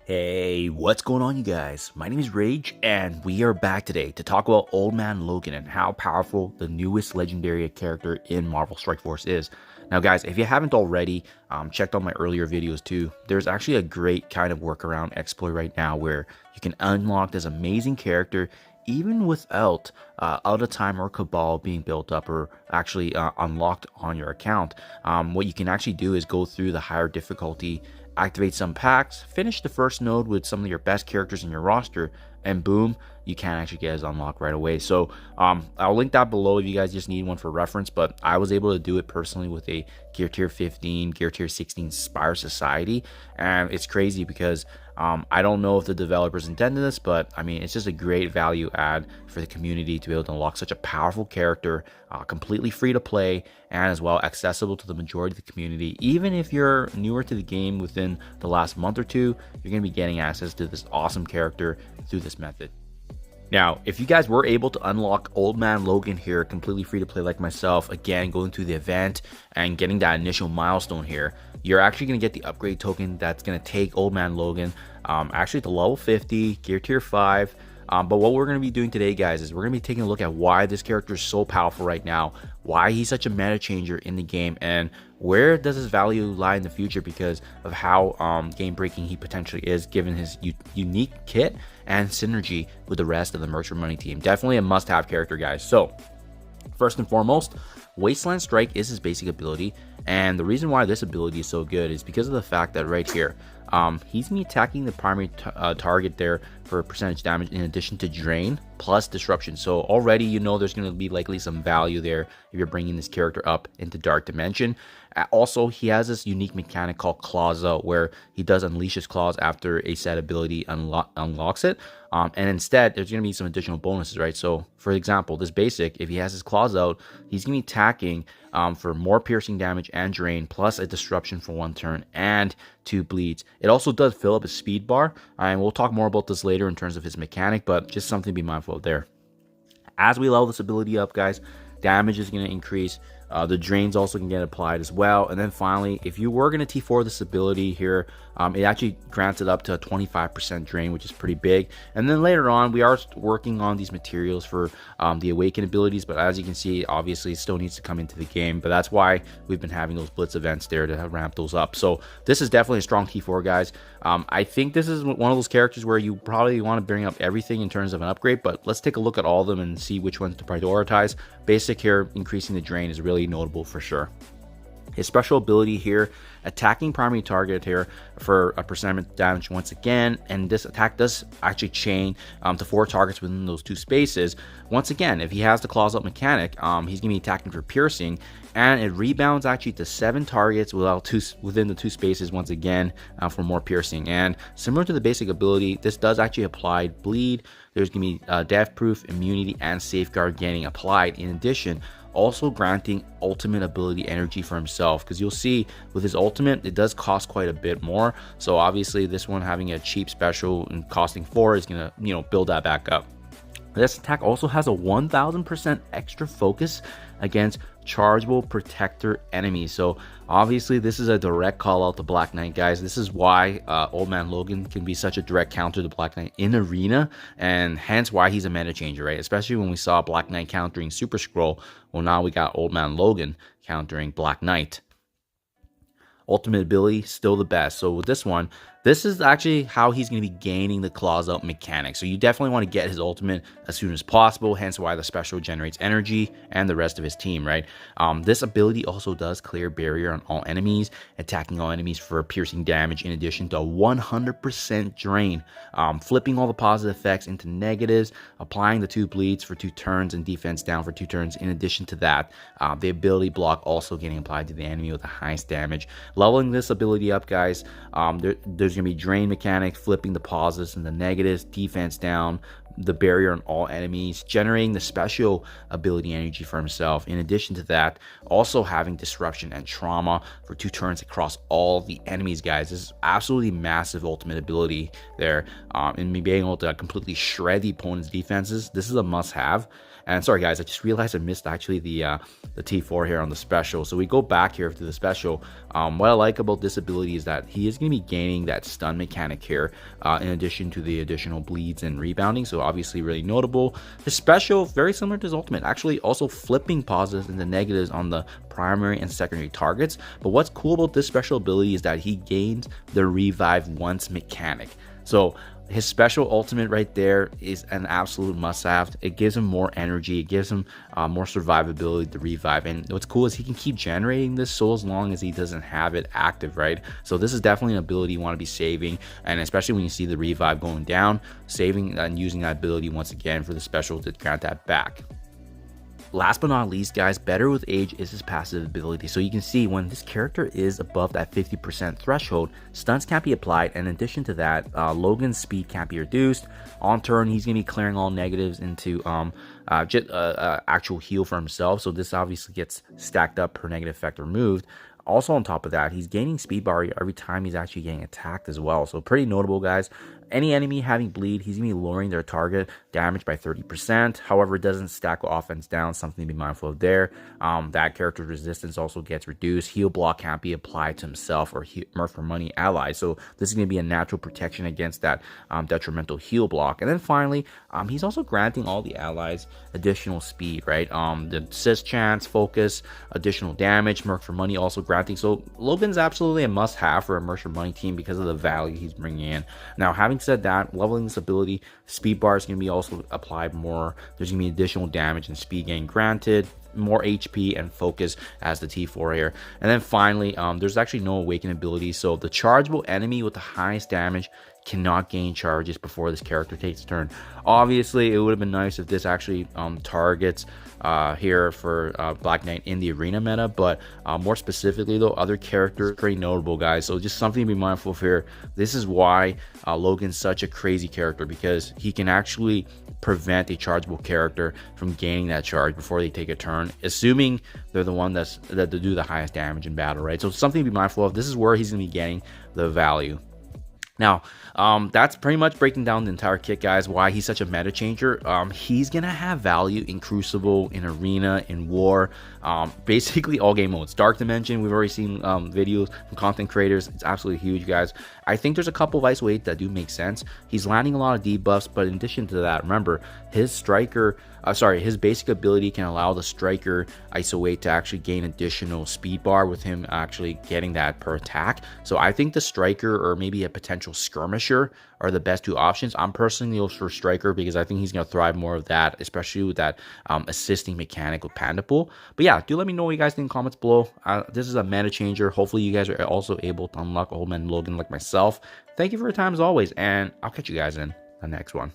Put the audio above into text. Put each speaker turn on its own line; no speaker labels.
Hey, what's going on, you guys? My name is Rage, and we are back today to talk about Old Man Logan and how powerful the newest legendary character in Marvel Strike Force is. Now, guys, if you haven't already checked out my earlier videos too, there's actually a great kind of workaround exploit right now where you can unlock this amazing character even without Out of Time or Cabal being built up or actually unlocked on your account. What you can actually do is go through the higher difficulty, activate some packs, finish the first node with some of your best characters in your roster, and boom, you can actually get his unlock right away. So I'll link that below if you guys just need one for reference, but I was able to do it personally with a Gear Tier 15, Gear Tier 16 Spire Society, and it's crazy because I don't know if the developers intended this, but I mean, it's just a great value add for the community to be able to unlock such a powerful character, completely free to play, and as well accessible to the majority of the community. Even if you're newer to the game within the last month or two, you're going to be getting access to this awesome character through this method. Now, if you guys were able to unlock Old Man Logan here, completely free to play like myself, again, going through the event and getting that initial milestone here, you're actually going to get the upgrade token that's going to take Old Man Logan actually to level 50, Gear Tier 5. But what we're going to be doing today, guys, is we're going to be taking a look at why this character is so powerful right now, why he's such a meta changer in the game, and where does his value lie in the future because of how game breaking he potentially is given his unique kit and synergy with the rest of the Mercs for Money team. Definitely a must-have character, guys. So first and foremost, Wasteland Strike is his basic ability, and the reason why this ability is so good is because of the fact that right here, he's going to be attacking the primary target there for percentage damage in addition to Drain plus Disruption. So already you know there's going to be likely some value there if you're bringing this character up into Dark Dimension. Also, he has this unique mechanic called Claws Out where he does unleash his claws after a set ability unlocks it. And instead, there's going to be some additional bonuses, right? So, for example, this basic, if he has his claws out, he's going to be attacking for more piercing damage and drain, plus a disruption for 1 turn and 2 bleeds. It also does fill up his speed bar, and we'll talk more about this later in terms of his mechanic, but just something to be mindful of there. As we level this ability up, guys, damage is going to increase. The drains also can get applied as well. And then finally, if you were going to T4 this ability here, it actually grants it up to a 25% drain, which is pretty big. And then later on, we are working on these materials for the Awaken abilities. But as you can see, obviously, it still needs to come into the game. But that's why we've been having those Blitz events there to ramp those up. So this is definitely a strong T4, guys. I think this is one of those characters where you probably want to bring up everything in terms of an upgrade. But let's take a look at all of them and see which ones to prioritize. Basic here, increasing the drain is really notable for sure. His special ability here, attacking primary target here for a percent damage once again, and this attack does actually chain to 4 targets within those 2 spaces. Once again, if he has the Claws Up mechanic, he's going to be attacking for piercing, and it rebounds actually to 7 targets within the 2 spaces once again for more piercing. And similar to the basic ability, this does actually apply bleed. There's going to be death proof, immunity, and safeguard getting applied. In addition, also granting ultimate ability energy for himself, because you'll see with his ultimate it does cost quite a bit more. So obviously this one having a cheap special and costing 4 is gonna build that back up. This attack also has a 1000% extra focus against chargeable protector enemies. So obviously this is a direct call out to Black Knight, guys. This is why Old Man Logan can be such a direct counter to Black Knight in Arena, and hence why he's a meta changer, right? Especially when we saw Black Knight countering Super Scroll. Well, now we got Old Man Logan countering Black Knight. Ultimate ability, still the best. So with this one, this is actually how he's going to be gaining the Claws Out mechanic. So you definitely want to get his ultimate as soon as possible, hence why the special generates energy and the rest of his team, right? This ability also does clear barrier on all enemies, attacking all enemies for piercing damage, in addition to 100% drain, flipping all the positive effects into negatives, applying the 2 bleeds for 2 turns and defense down for 2 turns. In addition to that, the ability block also getting applied to the enemy with the highest damage. Leveling this ability up, guys, there's going to be drain mechanic, flipping the positives and the negatives, defense down, the barrier on all enemies, generating the special ability energy for himself. In addition to that, also having disruption and trauma for 2 turns across all the enemies, guys. This is absolutely massive ultimate ability there, and me being able to completely shred the opponent's defenses. This is a must-have. And sorry guys, I just realized I missed actually the T4 here on the special. So we go back here to the special. What I like about this ability is that he is going to be gaining that stun mechanic here, in addition to the additional bleeds and rebounding. So obviously really notable. His special, very similar to his ultimate, actually also flipping positives into negatives on the primary and secondary targets. But what's cool about this special ability is that he gains the revive once mechanic. So his special ultimate right there is an absolute must-have. It gives him more energy. It gives him more survivability to revive. And what's cool is he can keep generating this so as long as he doesn't have it active, right? So this is definitely an ability you want to be saving. And especially when you see the revive going down, saving and using that ability once again for the special to grant that back. Last but not least, guys, better with age is his passive ability. So you can see when this character is above that 50% threshold, stunts can't be applied. And in addition to that, Logan's speed can't be reduced. On turn, he's going to be clearing all negatives into actual heal for himself. So this obviously gets stacked up per negative effect removed. Also on top of that, he's gaining speed bar every time he's actually getting attacked as well. So pretty notable, guys. Any enemy having bleed, he's going to be lowering their target damage by 30%. However, it doesn't stack offense down, something to be mindful of there. That character's resistance also gets reduced. Heal block can't be applied to himself or Murph for money allies. So this is going to be a natural protection against that detrimental heal block. And then finally, he's also granting all the allies additional speed, right? The assist chance, focus, additional damage, Murph for money also granting. So Logan's absolutely a must-have for a Murph for money team because of the value he's bringing in. Now, having said that, leveling this ability, speed bar is going to be also applied more. There's going to be additional damage and speed gain granted, more HP and focus as the T4 here. And then finally, there's actually no awaken ability, so the chargeable enemy with the highest damage cannot gain charges before this character takes a turn. Obviously, it would have been nice if this actually targets here for Black Knight in the arena meta, but more specifically though, other characters pretty notable, guys. So just something to be mindful of here. This is why Logan's such a crazy character, because he can actually prevent a chargeable character from gaining that charge before they take a turn, assuming they're the one that do the highest damage in battle, right? So something to be mindful of. This is where he's going to be getting the value. Now, that's pretty much breaking down the entire kit, guys, why he's such a meta changer. He's going to have value in Crucible, in Arena, in War, basically all game modes. Dark Dimension, we've already seen videos from content creators. It's absolutely huge, guys. I think there's a couple of Iso-8 that do make sense. He's landing a lot of debuffs, but in addition to that, remember, his striker, his basic ability can allow the striker Iso-8 to actually gain additional speed bar with him actually getting that per attack. So I think the striker or maybe a potential skirmisher are the best 2 options. I'm personally going for striker because I think he's going to thrive more of that, especially with that assisting mechanic with Panda Pool. But yeah, do let me know what you guys think in the comments below. This is a meta changer. Hopefully you guys are also able to unlock Old Man Logan like myself. Thank you for your time as always, and I'll catch you guys in the next one.